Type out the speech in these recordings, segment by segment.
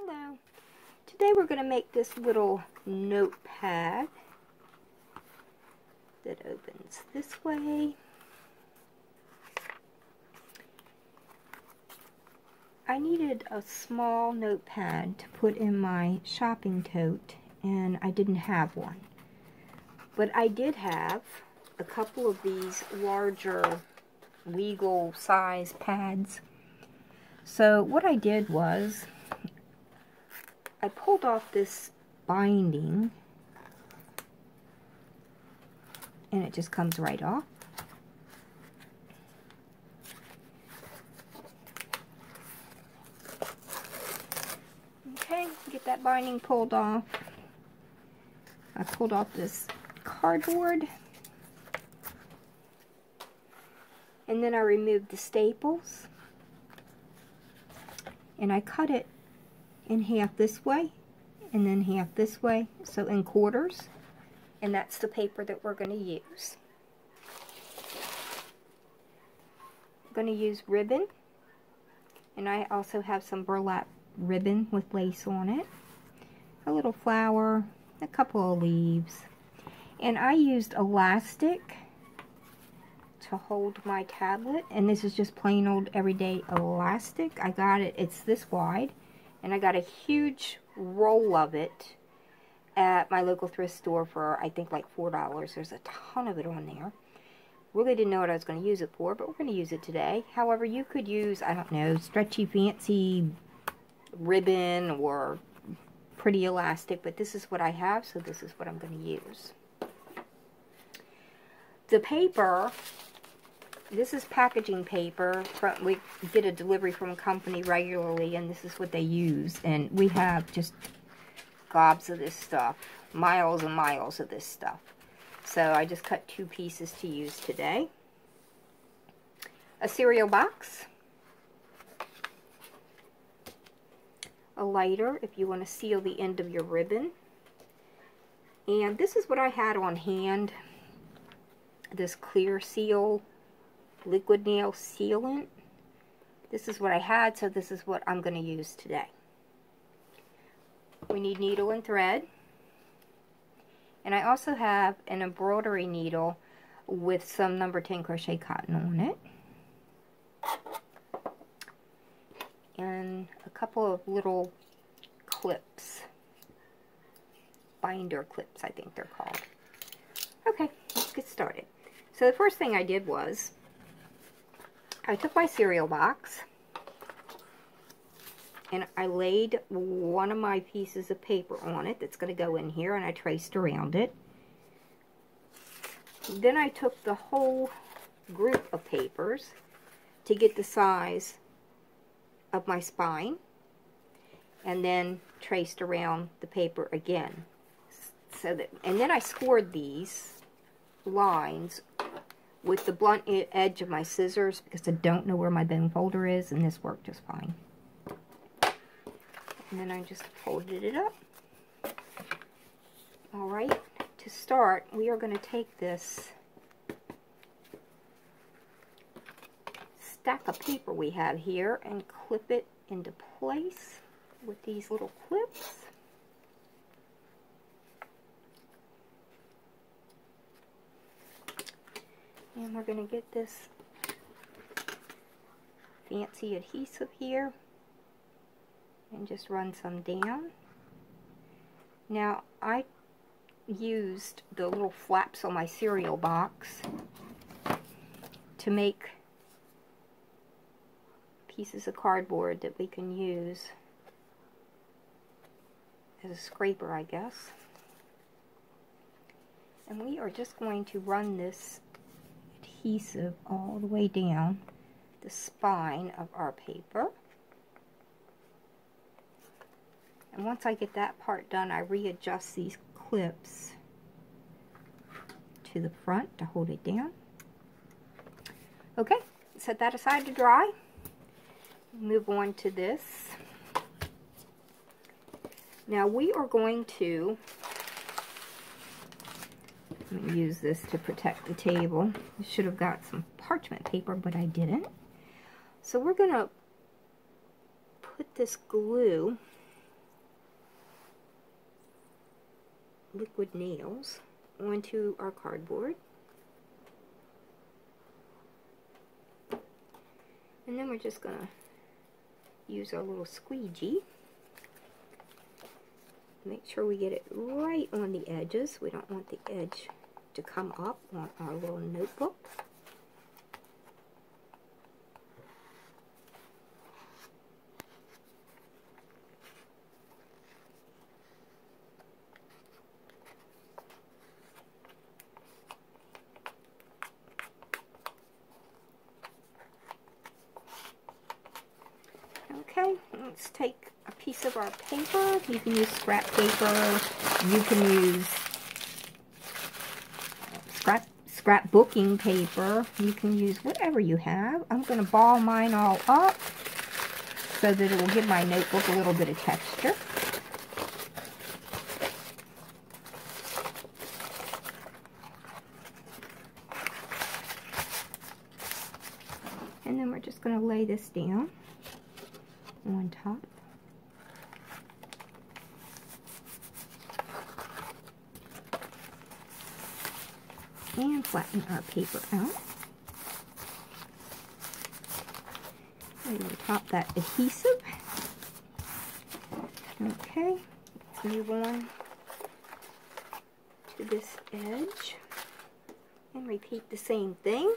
Hello. Today we're going to make this little notepad that opens this way. I needed a small notepad to put in my shopping tote, and I didn't have one. But I did have a couple of these larger legal size pads. So what I did was I pulled off this binding, and it just comes right off. Okay, get that binding pulled off. I pulled off this cardboard, and then I removed the staples, and I cut it in half this way and then half this way, so in quarters, and that's the paper that we're going to use. I'm going to use ribbon, and I also have some burlap ribbon with lace on it, a little flower, a couple of leaves, and I used elastic to hold my tablet, and this is just plain old everyday elastic. I got it, it's this wide, and I got a huge roll of it at my local thrift store for I think like $4. There's a ton of it on there. Really didn't know what I was going to use it for, but we're going to use it today. However, you could use, I don't know, stretchy fancy ribbon or pretty elastic, but this is what I have, so this is what I'm going to use. The paper, this is packaging paper. We get a delivery from a company regularly, and this is what they use. And we have just gobs of this stuff, miles and miles of this stuff. So I just cut 2 pieces to use today. A cereal box. A lighter if you want to seal the end of your ribbon. And this is what I had on hand. This clear seal, liquid nail sealant. This is what I had, so this is what I'm going to use today. We need needle and thread. And I also have an embroidery needle with some number 10 crochet cotton on it. And a couple of little clips. Binder clips, I think they're called. Okay, let's get started. So the first thing I did was I took my cereal box and I laid one of my pieces of paper on it that's going to go in here, and I traced around it. Then I took the whole group of papers to get the size of my spine, and then traced around the paper again. So that, and then I scored these lines with the blunt edge of my scissors because I don't know where my bone folder is, and this worked just fine. And then I just folded it up. Alright, to start, we are going to take this stack of paper we have here and clip it into place with these little clips. And we're going to get this fancy adhesive here and just run some down. Now, I used the little flaps on my cereal box to make pieces of cardboard that we can use as a scraper, I guess. And we are just going to run this adhesive all the way down the spine of our paper. And once I get that part done, I readjust these clips to the front to hold it down. Okay, set that aside to dry. Move on to this. Now we are going to use this to protect the table. I should have got some parchment paper, but I didn't. So we're going to put this glue liquid nails onto our cardboard. And then we're just going to use our little squeegee. Make sure we get it right on the edges. We don't want the edge to come up on our little notebook. Okay, let's take a piece of our paper. You can use scrap paper. You can use scrapbooking paper. You can use whatever you have. I'm going to ball mine all up so that it will give my notebook a little bit of texture. And then we're just going to lay this down on top. And flatten our paper out. And we'll top that adhesive. Okay, let's move on to this edge and repeat the same thing.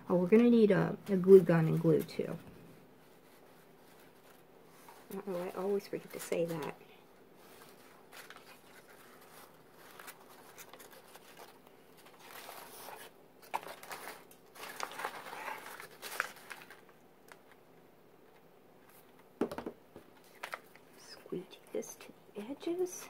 Oh, we're going to need a glue gun and glue too. Oh, I always forget to say that. Squeegee this to the edges.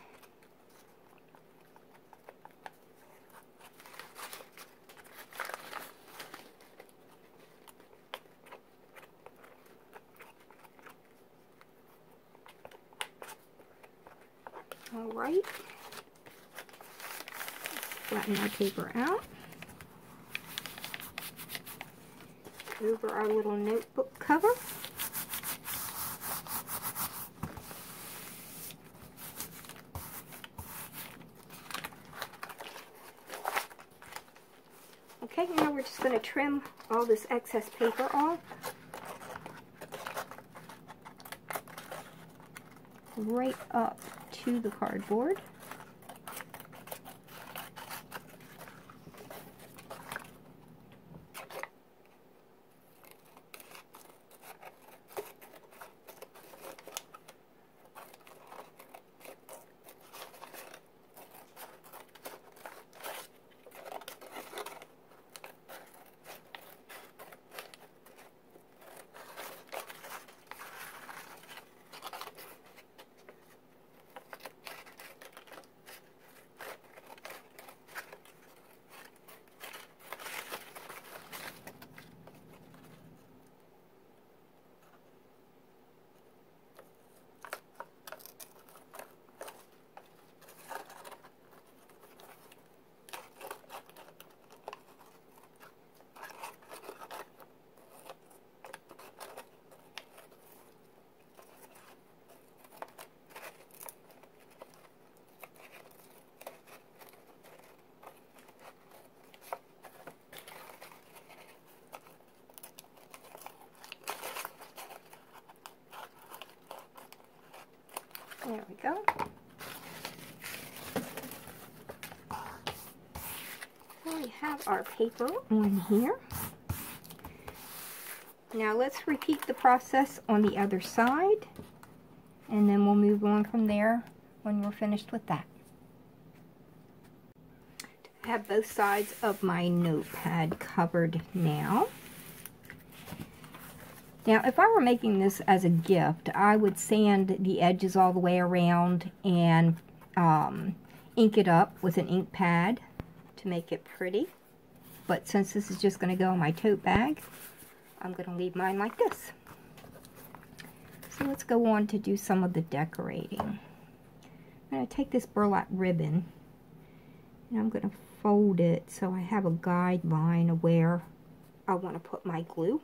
Alright, flatten our paper out over our little notebook cover. Okay, now we're just going to trim all this excess paper off. Right up to the cardboard. There we go. So we have our paper on here. Now let's repeat the process on the other side, and then we'll move on from there when we're finished with that. I have both sides of my notepad covered now. Now, if I were making this as a gift, I would sand the edges all the way around and ink it up with an ink pad to make it pretty. But since this is just going to go in my tote bag, I'm going to leave mine like this. So let's go on to do some of the decorating. I'm going to take this burlap ribbon and I'm going to fold it so I have a guideline of where I want to put my glue.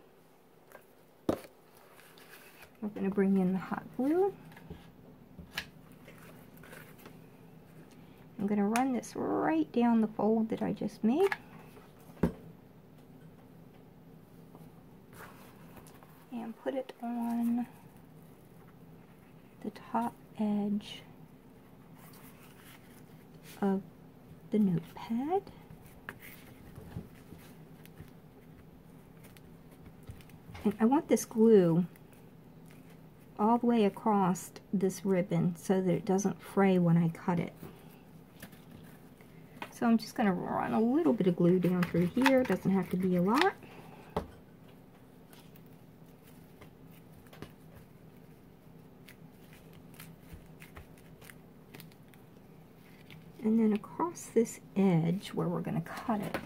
We're going to bring in the hot glue. I'm going to run this right down the fold that I just made. And put it on the top edge of the notepad. And I want this glue all the way across this ribbon so that it doesn't fray when I cut it. So I'm just going to run a little bit of glue down through here. It doesn't have to be a lot. And then across this edge where we're going to cut it.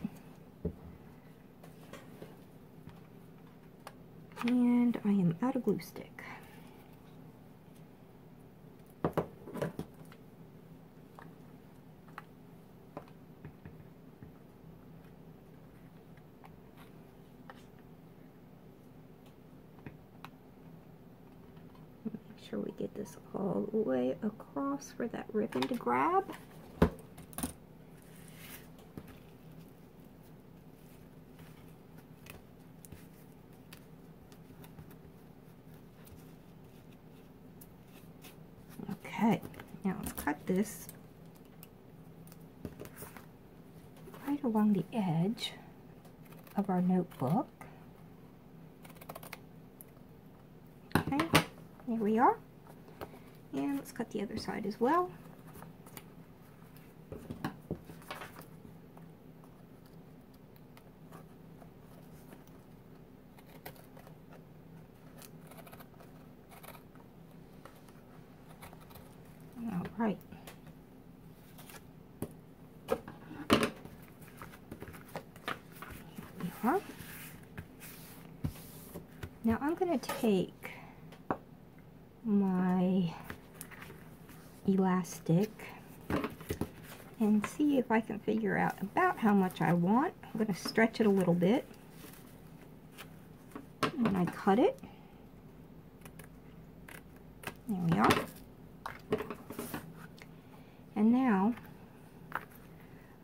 And I am out of glue stick. Make sure we get this all the way across for that ribbon to grab. Okay, now let's cut this right along the edge of our notebook. Okay, there we are. And let's cut the other side as well. All right. Here we are. Now I'm going to take my elastic and see if I can figure out about how much I want. I'm going to stretch it a little bit when I cut it. There we are. And now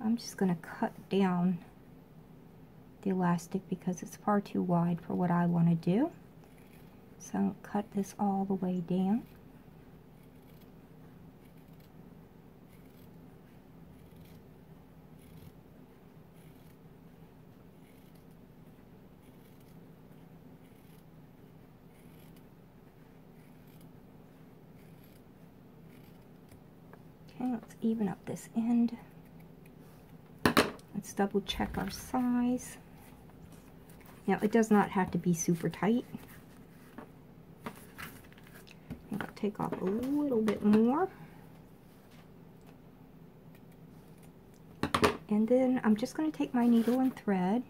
I'm just going to cut down the elastic because it's far too wide for what I want to do. So cut this all the way down. Okay, let's even up this end. Let's double check our size. Now, it does not have to be super tight. I'll take off a little bit more. And then I'm just going to take my needle and thread.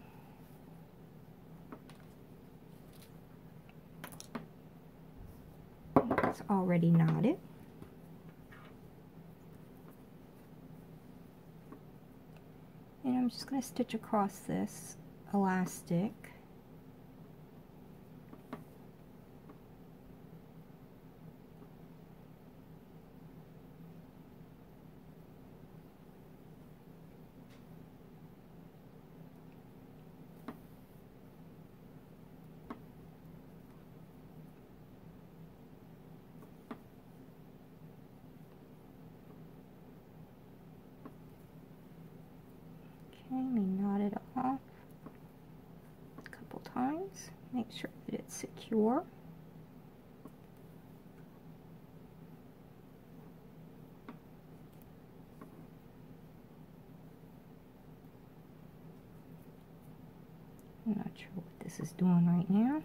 It's already knotted. And I'm just going to stitch across this elastic. Okay, let me knot it off a couple times. Make sure that it's secure. I'm not sure what this is doing right now.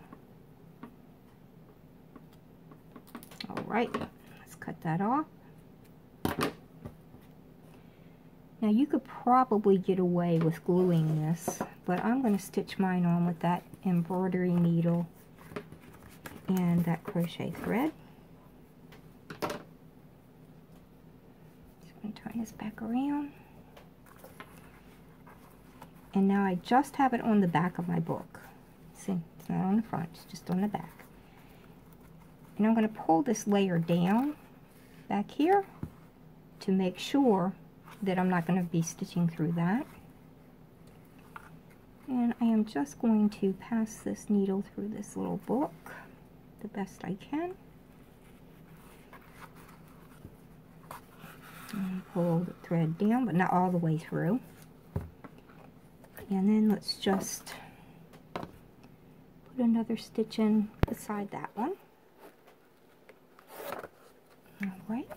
Alright, let's cut that off. Now you could probably get away with gluing this, but I'm going to stitch mine on with that embroidery needle and that crochet thread. Just going to turn this back around. And now I just have it on the back of my book. See, it's not on the front, it's just on the back. And I'm going to pull this layer down back here to make sure that I'm not going to be stitching through that. And I am just going to pass this needle through this little book the best I can. And pull the thread down, but not all the way through. And then let's just put another stitch in beside that one. Alright.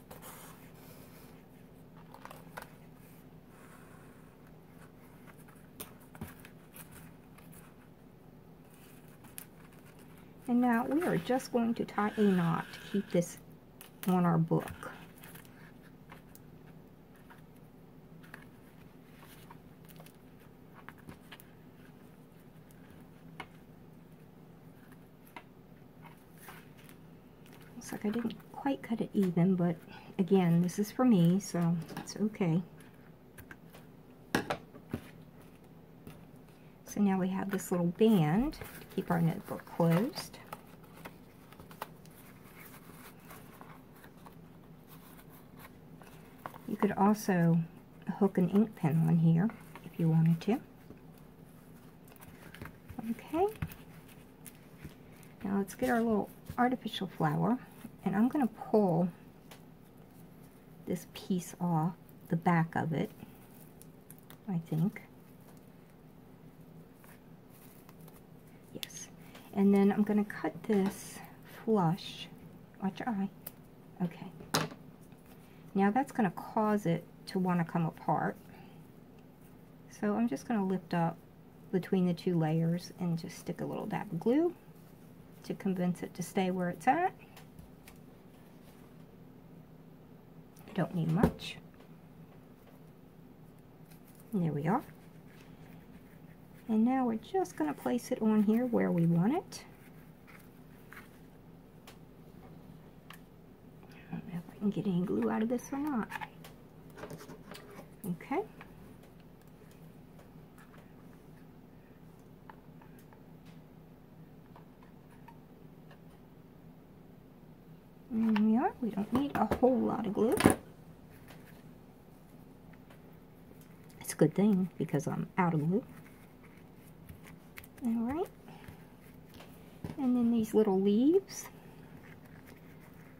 And now we are just going to tie a knot to keep this on our book. Looks like I didn't quite cut it even, but again, this is for me, so it's okay. So now we have this little band to keep our notebook closed. You could also hook an ink pen on here if you wanted to. Okay. Now let's get our little artificial flower, and I'm going to pull this piece off the back of it, I think. Yes. And then I'm going to cut this flush. Watch your eye. Okay. Now that's going to cause it to want to come apart. So I'm just going to lift up between the two layers and just stick a little dab of glue to convince it to stay where it's at. You don't need much. And there we are. And now we're just going to place it on here where we want it. I don't know if I can get any glue out of this or not. Okay. And we are. We don't need a whole lot of glue. It's a good thing because I'm out of glue. Alright. And then these little leaves,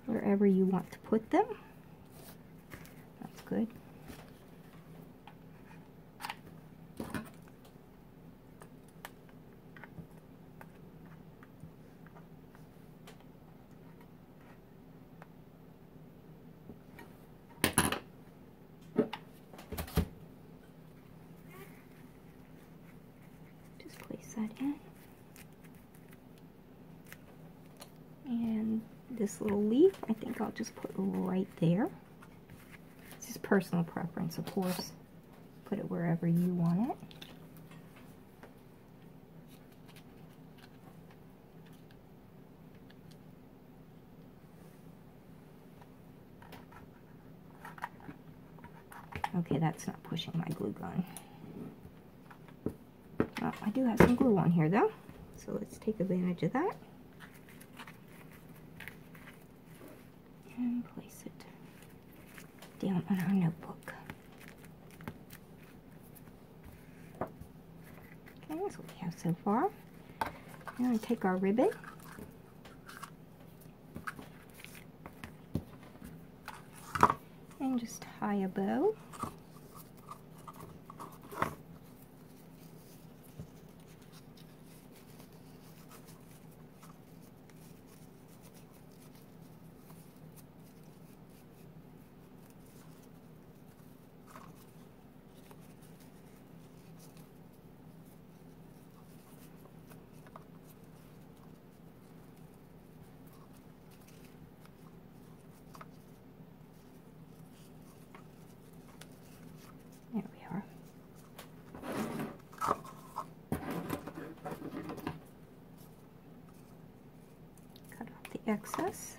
wherever you want to put them. That's good. That in. And this little leaf, I think I'll just put right there. This is personal preference, of course. Put it wherever you want it. Okay, that's not pushing my glue gun. Well, I do have some glue on here though, so let's take advantage of that. And place it down on our notebook. Okay, that's what we have so far. Now we take our ribbon. And just tie a bow. There we are. Cut off the excess.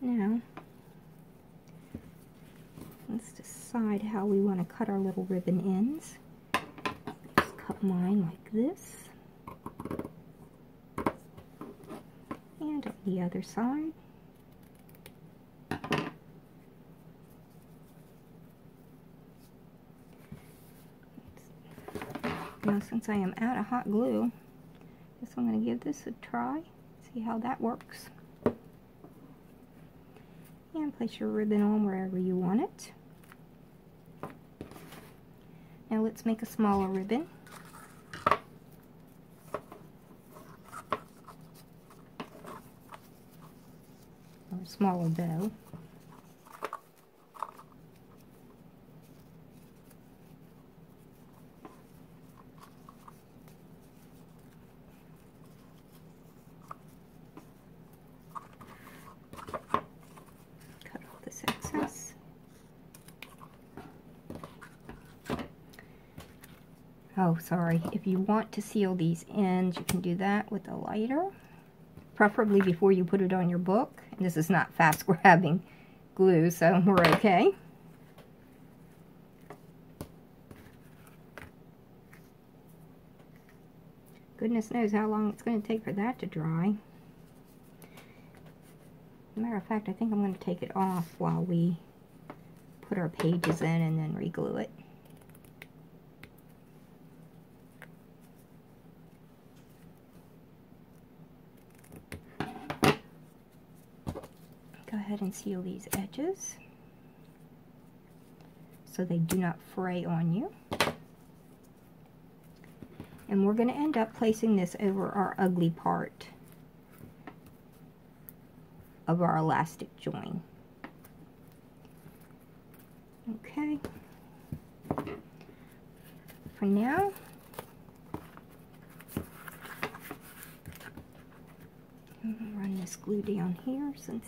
Now, let's decide how we want to cut our little ribbon ends. Just cut mine like this. And on the other side. Now, since I am out of hot glue, I guess I'm going to give this a try, see how that works. And place your ribbon on wherever you want it. Now let's make a smaller ribbon. Or a smaller bow. Excess. Oh, sorry. If you want to seal these ends, you can do that with a lighter, preferably before you put it on your book. And this is not fast grabbing glue, so we're okay. Goodness knows how long it's going to take for that to dry. Matter of fact, I think I'm going to take it off while we put our pages in and then re-glue it. Go ahead and seal these edges so they do not fray on you. And we're going to end up placing this over our ugly part of our elastic join. Okay. For now, I'm going to run this glue down here since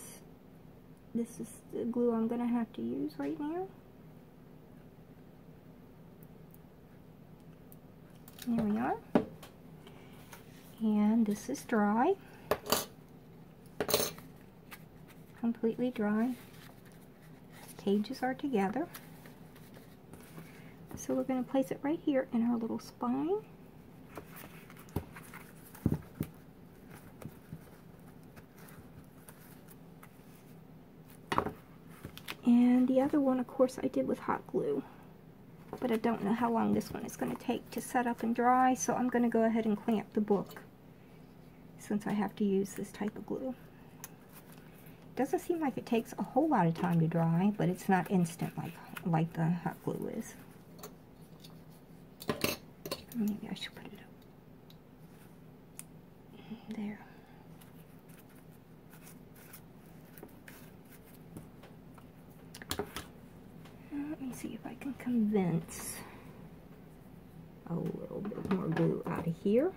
this is the glue I'm going to have to use right now. There we are. And this is dry. Completely dry. Pages are together. So we're going to place it right here in our little spine. And the other one, of course, I did with hot glue. But I don't know how long this one is going to take to set up and dry, so I'm going to go ahead and clamp the book since I have to use this type of glue. Doesn't seem like it takes a whole lot of time to dry, but it's not instant like the hot glue is. Maybe I should put it up there. Let me see if I can condense a little bit more glue out of here.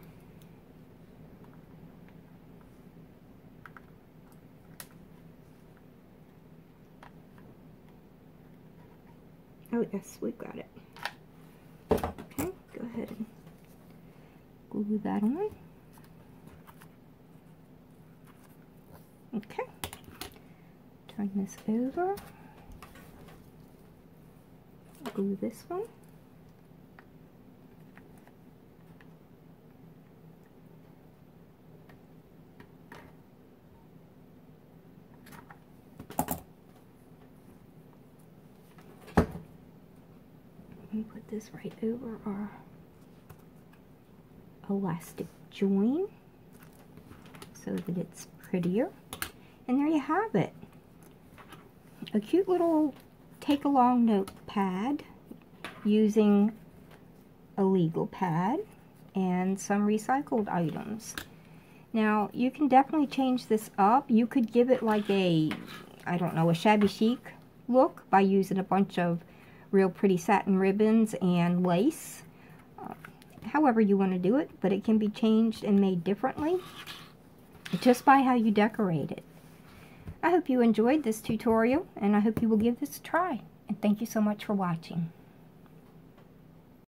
Oh yes, we've got it. Okay, go ahead and glue that on. Okay, turn this over. Glue this one. And put this right over our elastic join so that it's prettier. And there you have it. A cute little take-along notepad using a legal pad and some recycled items. Now, you can definitely change this up. You could give it like a, I don't know, a shabby chic look by using a bunch of real pretty satin ribbons and lace. However you want to do it, but it can be changed and made differently just by how you decorate it. I hope you enjoyed this tutorial, and I hope you will give this a try. And thank you so much for watching.